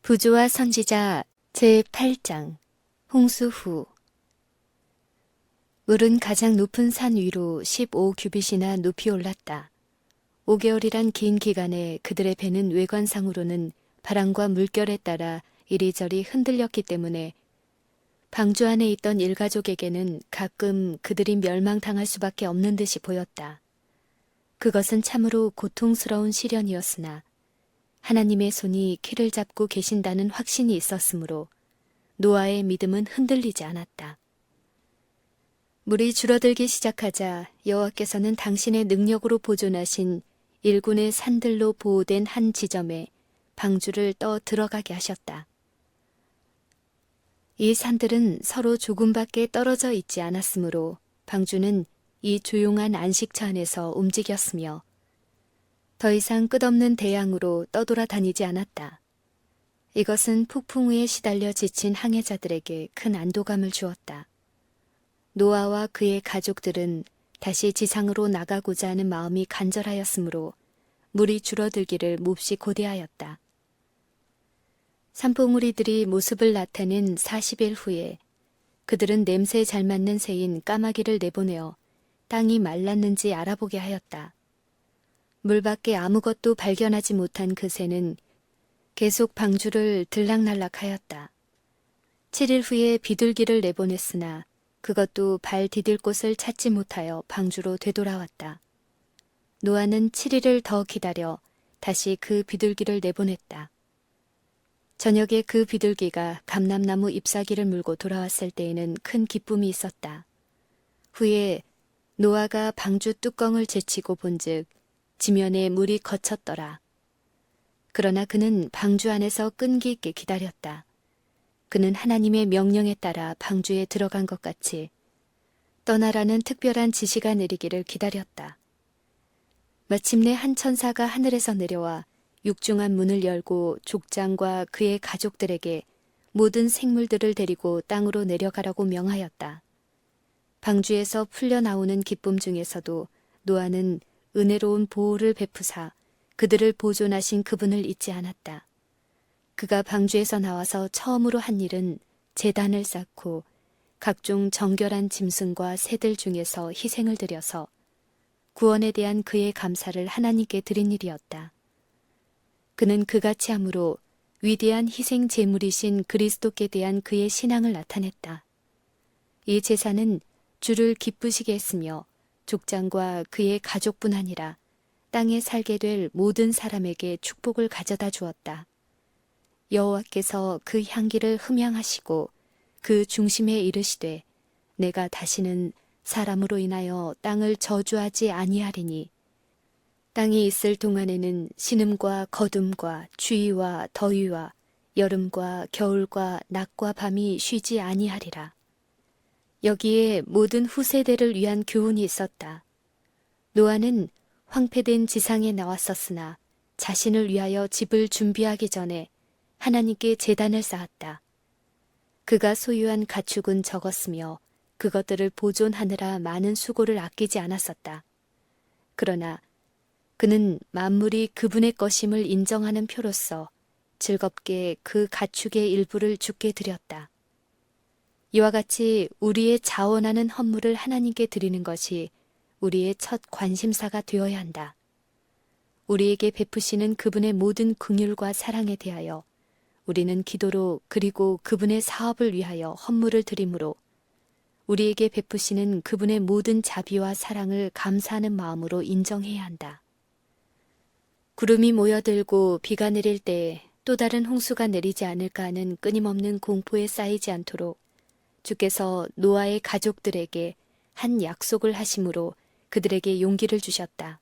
부조와 선지자 제8장 홍수 후 물은 가장 높은 산 위로 15규빗이나 높이 올랐다. 5개월이란 긴 기간에 그들의 배는 외관상으로는 바람과 물결에 따라 이리저리 흔들렸기 때문에 방주 안에 있던 일가족에게는 가끔 그들이 멸망당할 수밖에 없는 듯이 보였다. 그것은 참으로 고통스러운 시련이었으나 하나님의 손이 키를 잡고 계신다는 확신이 있었으므로 노아의 믿음은 흔들리지 않았다. 물이 줄어들기 시작하자 여호와께서는 당신의 능력으로 보존하신 일군의 산들로 보호된 한 지점에 방주를 떠 들어가게 하셨다. 이 산들은 서로 조금밖에 떨어져 있지 않았으므로 방주는 이 조용한 안식처 안에서 움직였으며 더 이상 끝없는 대양으로 떠돌아다니지 않았다. 이것은 폭풍우에 시달려 지친 항해자들에게 큰 안도감을 주었다. 노아와 그의 가족들은 다시 지상으로 나가고자 하는 마음이 간절하였으므로 물이 줄어들기를 몹시 고대하였다. 산봉우리들이 모습을 나타낸 40일 후에 그들은 냄새에 잘 맞는 새인 까마귀를 내보내어 땅이 말랐는지 알아보게 하였다. 물 밖에 아무것도 발견하지 못한 그 새는 계속 방주를 들락날락하였다. 7일 후에 비둘기를 내보냈으나 그것도 발 디딜 곳을 찾지 못하여 방주로 되돌아왔다. 노아는 7일을 더 기다려 다시 그 비둘기를 내보냈다. 저녁에 그 비둘기가 감람나무 잎사귀를 물고 돌아왔을 때에는 큰 기쁨이 있었다. 후에 노아가 방주 뚜껑을 제치고 본즉 지면에 물이 거쳤더라. 그러나 그는 방주 안에서 끈기 있게 기다렸다. 그는 하나님의 명령에 따라 방주에 들어간 것 같이 떠나라는 특별한 지시가 내리기를 기다렸다. 마침내 한 천사가 하늘에서 내려와 육중한 문을 열고 족장과 그의 가족들에게 모든 생물들을 데리고 땅으로 내려가라고 명하였다. 방주에서 풀려나오는 기쁨 중에서도 노아는 은혜로운 보호를 베푸사 그들을 보존하신 그분을 잊지 않았다. 그가 방주에서 나와서 처음으로 한 일은 제단을 쌓고 각종 정결한 짐승과 새들 중에서 희생을 드려서 구원에 대한 그의 감사를 하나님께 드린 일이었다. 그는 그같이 함으로 위대한 희생 제물이신 그리스도께 대한 그의 신앙을 나타냈다. 이 제사는 주를 기쁘시게 했으며 족장과 그의 가족뿐 아니라 땅에 살게 될 모든 사람에게 축복을 가져다 주었다. 여호와께서 그 향기를 흠향하시고 그 중심에 이르시되 내가 다시는 사람으로 인하여 땅을 저주하지 아니하리니 땅이 있을 동안에는 신음과 거둠과 추위와 더위와 여름과 겨울과 낮과 밤이 쉬지 아니하리라. 여기에 모든 후세대를 위한 교훈이 있었다. 노아는 황폐된 지상에 나왔었으나 자신을 위하여 집을 준비하기 전에 하나님께 제단을 쌓았다. 그가 소유한 가축은 적었으며 그것들을 보존하느라 많은 수고를 아끼지 않았었다. 그러나 그는 만물이 그분의 것임을 인정하는 표로서 즐겁게 그 가축의 일부를 주께 드렸다. 이와 같이 우리의 자원하는 헌물을 하나님께 드리는 것이 우리의 첫 관심사가 되어야 한다. 우리에게 베푸시는 그분의 모든 긍휼과 사랑에 대하여 우리는 기도로 그리고 그분의 사업을 위하여 헌물을 드림으로 우리에게 베푸시는 그분의 모든 자비와 사랑을 감사하는 마음으로 인정해야 한다. 구름이 모여들고 비가 내릴 때에 또 다른 홍수가 내리지 않을까 하는 끊임없는 공포에 쌓이지 않도록 주께서 노아의 가족들에게 한 약속을 하심으로 그들에게 용기를 주셨다.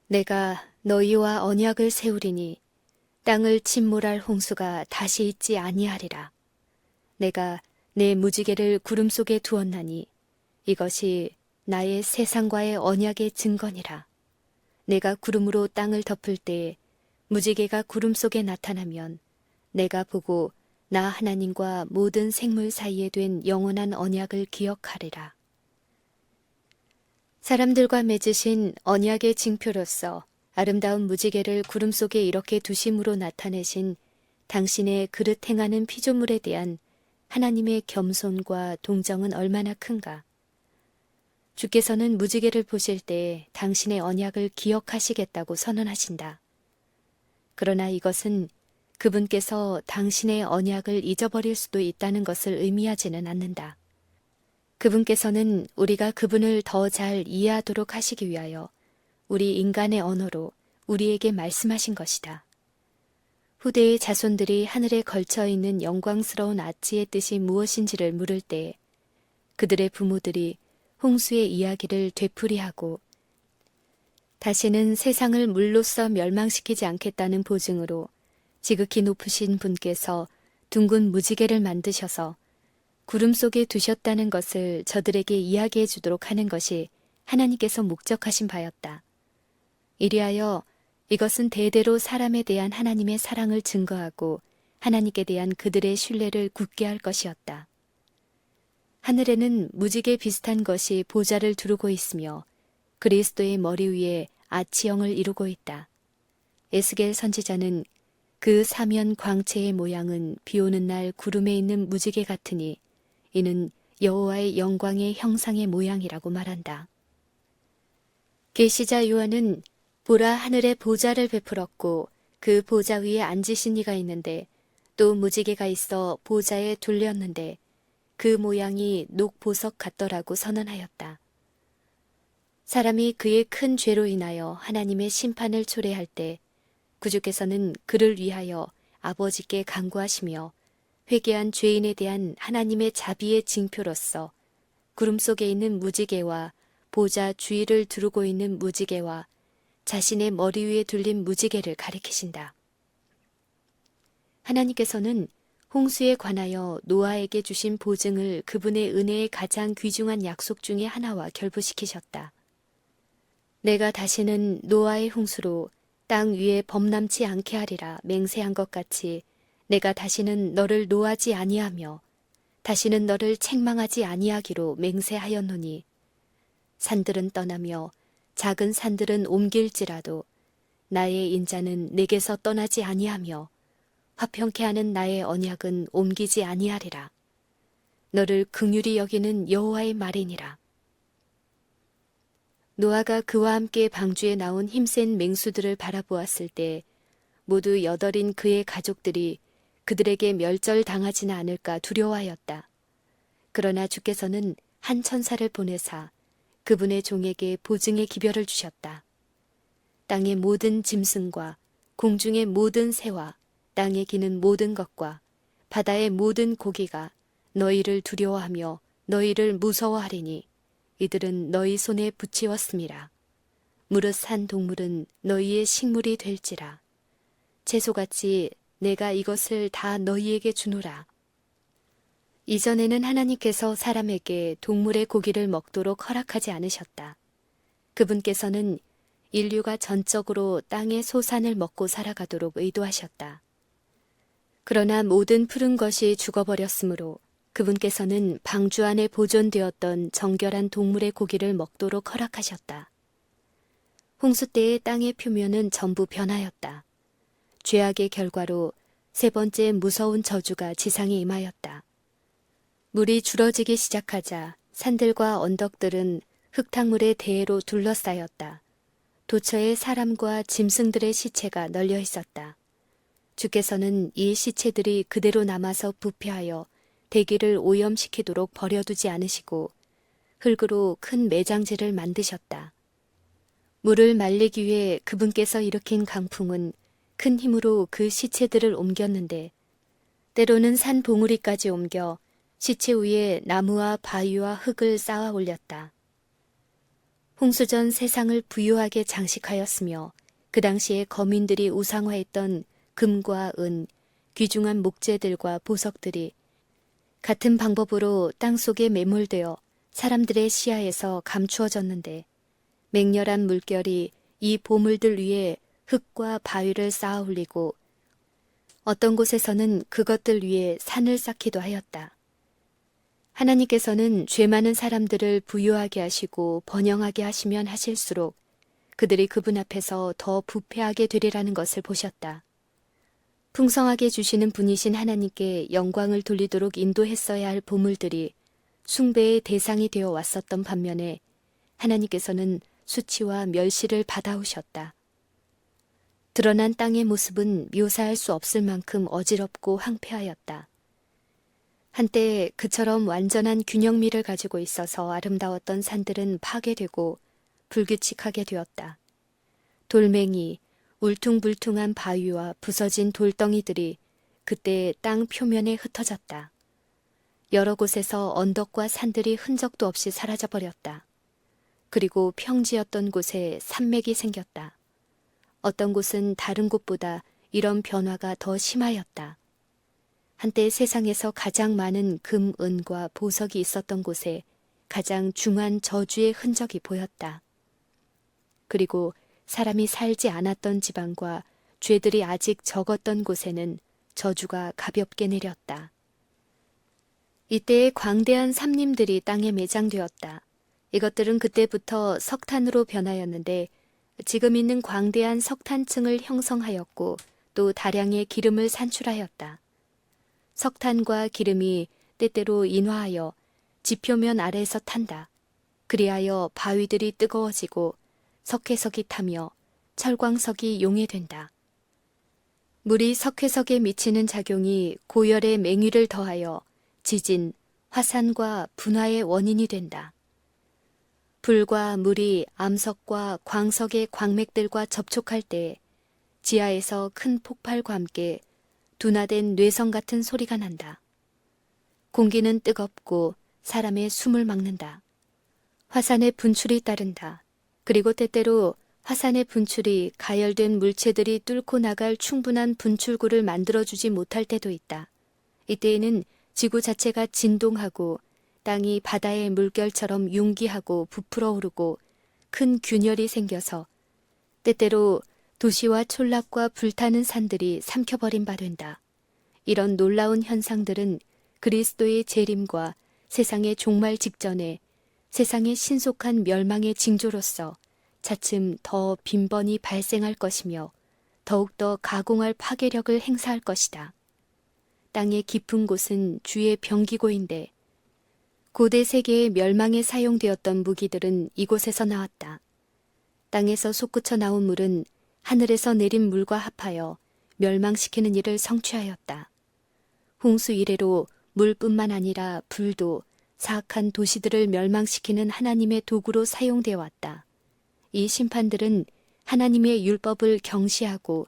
내가 너희와 언약을 세우리니 땅을 침몰할 홍수가 다시 있지 아니하리라. 내가 내 무지개를 구름 속에 두었나니 이것이 나의 세상과의 언약의 증거니라. 내가 구름으로 땅을 덮을 때에 무지개가 구름 속에 나타나면 내가 보고 나 하나님과 모든 생물 사이에 된 영원한 언약을 기억하리라. 사람들과 맺으신 언약의 징표로서 아름다운 무지개를 구름 속에 이렇게 두심으로 나타내신 당신의 그릇 행하는 피조물에 대한 하나님의 겸손과 동정은 얼마나 큰가. 주께서는 무지개를 보실 때 당신의 언약을 기억하시겠다고 선언하신다. 그러나 이것은 그분께서 당신의 언약을 잊어버릴 수도 있다는 것을 의미하지는 않는다. 그분께서는 우리가 그분을 더 잘 이해하도록 하시기 위하여 우리 인간의 언어로 우리에게 말씀하신 것이다. 후대의 자손들이 하늘에 걸쳐 있는 영광스러운 아치의 뜻이 무엇인지를 물을 때 그들의 부모들이 홍수의 이야기를 되풀이하고 다시는 세상을 물로써 멸망시키지 않겠다는 보증으로 지극히 높으신 분께서 둥근 무지개를 만드셔서 구름 속에 두셨다는 것을 저들에게 이야기해 주도록 하는 것이 하나님께서 목적하신 바였다. 이리하여 이것은 대대로 사람에 대한 하나님의 사랑을 증거하고 하나님께 대한 그들의 신뢰를 굳게 할 것이었다. 하늘에는 무지개 비슷한 것이 보좌를 두르고 있으며 그리스도의 머리 위에 아치형을 이루고 있다. 에스겔 선지자는 그 사면 광채의 모양은 비오는 날 구름에 있는 무지개 같으니 이는 여호와의 영광의 형상의 모양이라고 말한다. 계시자 요한은 보라 하늘에 보좌를 베풀었고 그 보좌 위에 앉으신 이가 있는데 또 무지개가 있어 보좌에 둘렸는데 그 모양이 녹보석 같더라고 선언하였다. 사람이 그의 큰 죄로 인하여 하나님의 심판을 초래할 때 구주께서는 그를 위하여 아버지께 간구하시며 회개한 죄인에 대한 하나님의 자비의 징표로서 구름 속에 있는 무지개와 보좌 주위를 두르고 있는 무지개와 자신의 머리 위에 둘린 무지개를 가리키신다. 하나님께서는 홍수에 관하여 노아에게 주신 보증을 그분의 은혜의 가장 귀중한 약속 중의 하나와 결부시키셨다. 내가 다시는 노아의 홍수로 땅 위에 범람치 않게 하리라 맹세한 것 같이 내가 다시는 너를 노하지 아니하며 다시는 너를 책망하지 아니하기로 맹세하였노니 산들은 떠나며 작은 산들은 옮길지라도 나의 인자는 내게서 떠나지 아니하며 화평케 하는 나의 언약은 옮기지 아니하리라. 너를 긍휼히 여기는 여호와의 말이니라. 노아가 그와 함께 방주에 나온 힘센 맹수들을 바라보았을 때 모두 8인 그의 가족들이 그들에게 멸절당하지는 않을까 두려워하였다. 그러나 주께서는 한 천사를 보내사 그분의 종에게 보증의 기별을 주셨다. 땅의 모든 짐승과 공중의 모든 새와 땅에 기는 모든 것과 바다의 모든 고기가 너희를 두려워하며 너희를 무서워하리니 이들은 너희 손에 붙이었음이라. 무릇 산 동물은 너희의 식물이 될지라. 채소같이 내가 이것을 다 너희에게 주노라. 이전에는 하나님께서 사람에게 동물의 고기를 먹도록 허락하지 않으셨다. 그분께서는 인류가 전적으로 땅의 소산을 먹고 살아가도록 의도하셨다. 그러나 모든 푸른 것이 죽어버렸으므로 그분께서는 방주 안에 보존되었던 정결한 동물의 고기를 먹도록 허락하셨다. 홍수 때의 땅의 표면은 전부 변하였다. 죄악의 결과로 세 번째 무서운 저주가 지상에 임하였다. 물이 줄어지기 시작하자 산들과 언덕들은 흙탕물의 대해로 둘러싸였다. 도처에 사람과 짐승들의 시체가 널려 있었다. 주께서는 이 시체들이 그대로 남아서 부패하여 대기를 오염시키도록 버려두지 않으시고 흙으로 큰 매장지를 만드셨다. 물을 말리기 위해 그분께서 일으킨 강풍은 큰 힘으로 그 시체들을 옮겼는데 때로는 산 봉우리까지 옮겨 시체 위에 나무와 바위와 흙을 쌓아 올렸다. 홍수 전 세상을 부유하게 장식하였으며 그 당시에 거민들이 우상화했던 금과 은, 귀중한 목재들과 보석들이 같은 방법으로 땅속에 매몰되어 사람들의 시야에서 감추어졌는데 맹렬한 물결이 이 보물들 위에 흙과 바위를 쌓아 올리고 어떤 곳에서는 그것들 위에 산을 쌓기도 하였다. 하나님께서는 죄 많은 사람들을 부유하게 하시고 번영하게 하시면 하실수록 그들이 그분 앞에서 더 부패하게 되리라는 것을 보셨다. 풍성하게 주시는 분이신 하나님께 영광을 돌리도록 인도했어야 할 보물들이 숭배의 대상이 되어 왔었던 반면에 하나님께서는 수치와 멸시를 받아오셨다. 드러난 땅의 모습은 묘사할 수 없을 만큼 어지럽고 황폐하였다. 한때 그처럼 완전한 균형미를 가지고 있어서 아름다웠던 산들은 파괴되고 불규칙하게 되었다. 돌멩이, 울퉁불퉁한 바위와 부서진 돌덩이들이 그때 땅 표면에 흩어졌다. 여러 곳에서 언덕과 산들이 흔적도 없이 사라져버렸다. 그리고 평지였던 곳에 산맥이 생겼다. 어떤 곳은 다른 곳보다 이런 변화가 더 심하였다. 한때 세상에서 가장 많은 금, 은과 보석이 있었던 곳에 가장 중한 저주의 흔적이 보였다. 그리고 사람이 살지 않았던 지방과 죄들이 아직 적었던 곳에는 저주가 가볍게 내렸다. 이때에 광대한 삼림들이 땅에 매장되었다. 이것들은 그때부터 석탄으로 변하였는데 지금 있는 광대한 석탄층을 형성하였고 또 다량의 기름을 산출하였다. 석탄과 기름이 때때로 인화하여 지표면 아래에서 탄다. 그리하여 바위들이 뜨거워지고 석회석이 타며 철광석이 용해된다. 물이 석회석에 미치는 작용이 고열의 맹위를 더하여 지진, 화산과 분화의 원인이 된다. 불과 물이 암석과 광석의 광맥들과 접촉할 때 지하에서 큰 폭발과 함께 둔화된 뇌성 같은 소리가 난다. 공기는 뜨겁고 사람의 숨을 막는다. 화산의 분출이 따른다. 그리고 때때로 화산의 분출이 가열된 물체들이 뚫고 나갈 충분한 분출구를 만들어주지 못할 때도 있다. 이때에는 지구 자체가 진동하고 땅이 바다의 물결처럼 융기하고 부풀어 오르고 큰 균열이 생겨서 때때로 도시와 촌락과 불타는 산들이 삼켜버린 바 된다. 이런 놀라운 현상들은 그리스도의 재림과 세상의 종말 직전에 세상의 신속한 멸망의 징조로서 차츰 더 빈번히 발생할 것이며 더욱더 가공할 파괴력을 행사할 것이다. 땅의 깊은 곳은 주의 병기고인데 고대 세계의 멸망에 사용되었던 무기들은 이곳에서 나왔다. 땅에서 솟구쳐 나온 물은 하늘에서 내린 물과 합하여 멸망시키는 일을 성취하였다. 홍수 이래로 물뿐만 아니라 불도 사악한 도시들을 멸망시키는 하나님의 도구로 사용되어 왔다. 이 심판들은 하나님의 율법을 경시하고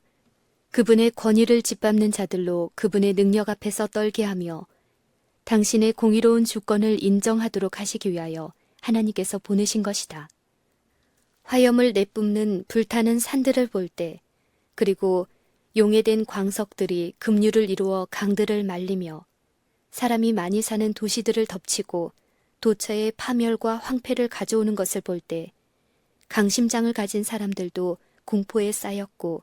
그분의 권위를 짓밟는 자들로 그분의 능력 앞에서 떨게 하며 당신의 공의로운 주권을 인정하도록 하시기 위하여 하나님께서 보내신 것이다. 화염을 내뿜는 불타는 산들을 볼 때, 그리고 용해된 광석들이 급류를 이루어 강들을 말리며 사람이 많이 사는 도시들을 덮치고 도처의 파멸과 황폐를 가져오는 것을 볼 때 강심장을 가진 사람들도 공포에 쌓였고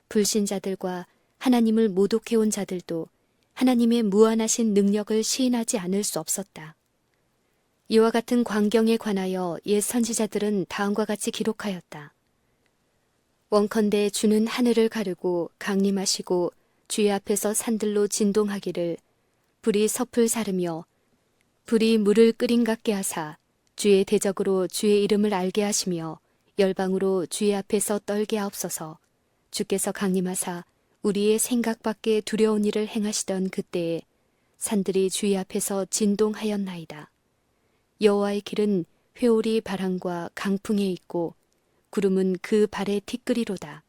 불신자들과 하나님을 모독해온 자들도 하나님의 무한하신 능력을 시인하지 않을 수 없었다. 이와 같은 광경에 관하여 옛 선지자들은 다음과 같이 기록하였다. 원컨대 주는 하늘을 가르고 강림하시고 주의 앞에서 산들로 진동하기를 불이 섭을 사르며 불이 물을 끓인 같게 하사 주의 대적으로 주의 이름을 알게 하시며 열방으로 주의 앞에서 떨게 하옵소서. 주께서 강림하사 우리의 생각밖에 두려운 일을 행하시던 그때에 산들이 주의 앞에서 진동하였나이다. 여호와의 길은 회오리 바람과 강풍에 있고 구름은 그 발의 티끌이로다.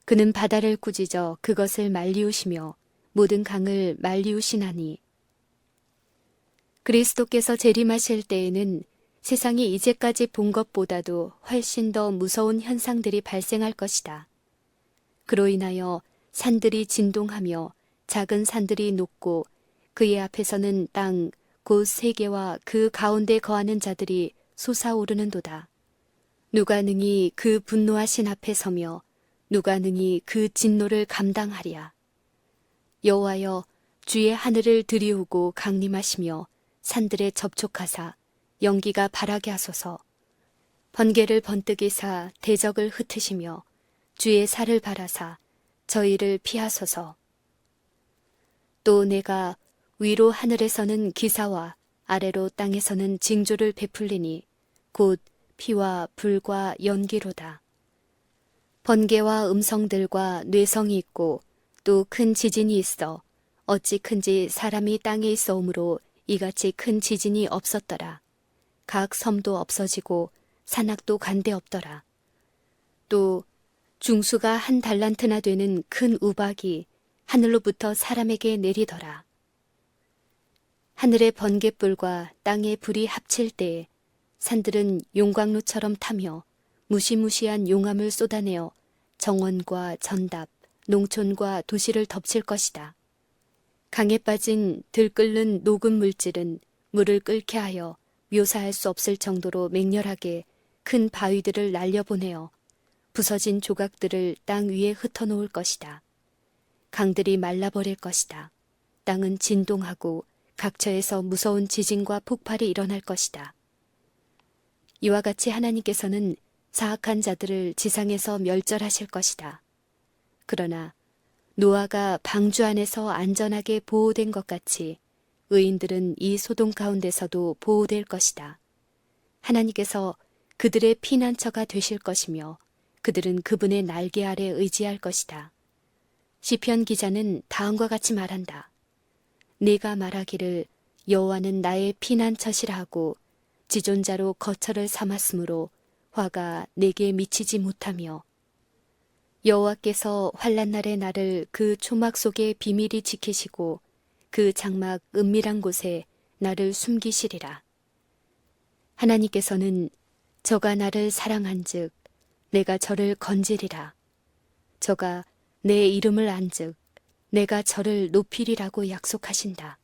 그는 바다를 꾸짖어 그것을 말리우시며 모든 강을 말리우시나니 그리스도께서 재림하실 때에는 세상이 이제까지 본 것보다도 훨씬 더 무서운 현상들이 발생할 것이다. 그로 인하여 산들이 진동하며 작은 산들이 녹고 그의 앞에서는 땅 곧 세계와 그 가운데 거하는 자들이 솟아오르는도다. 누가 능히 그 분노하신 앞에 서며 누가 능히 그 진노를 감당하랴. 여호와여 주의 하늘을 들이우고 강림하시며 산들에 접촉하사 연기가 바라게 하소서. 번개를 번뜩이사 대적을 흩으시며 주의 살을 바라사 저희를 피하소서. 또 내가 위로 하늘에서는 기사와 아래로 땅에서는 징조를 베풀리니 곧 피와 불과 연기로다. 번개와 음성들과 뇌성이 있고 또 큰 지진이 있어 어찌 큰지 사람이 땅에 있어오므로 이같이 큰 지진이 없었더라. 각 섬도 없어지고 산악도 간데 없더라. 또 중수가 한 달란트나 되는 큰 우박이 하늘로부터 사람에게 내리더라. 하늘의 번갯불과 땅의 불이 합칠 때에 산들은 용광로처럼 타며 무시무시한 용암을 쏟아내어 정원과 전답, 농촌과 도시를 덮칠 것이다. 강에 빠진 들끓는 녹은 물질은 물을 끓게 하여 묘사할 수 없을 정도로 맹렬하게 큰 바위들을 날려보내어 부서진 조각들을 땅 위에 흩어놓을 것이다. 강들이 말라버릴 것이다. 땅은 진동하고 각처에서 무서운 지진과 폭발이 일어날 것이다. 이와 같이 하나님께서는 사악한 자들을 지상에서 멸절하실 것이다. 그러나 노아가 방주 안에서 안전하게 보호된 것 같이 의인들은 이 소돔 가운데서도 보호될 것이다. 하나님께서 그들의 피난처가 되실 것이며 그들은 그분의 날개 아래 의지할 것이다. 시편 기자는 다음과 같이 말한다. 네가 말하기를 여호와는 나의 피난처시라 하고 지존자로 거처를 삼았으므로 화가 내게 미치지 못하며 여호와께서 환난날에 나를 그 초막 속에 비밀히 지키시고 그 장막 은밀한 곳에 나를 숨기시리라. 하나님께서는 저가 나를 사랑한즉 내가 저를 건지리라. 저가 내 이름을 안즉 내가 저를 높이리라고 약속하신다.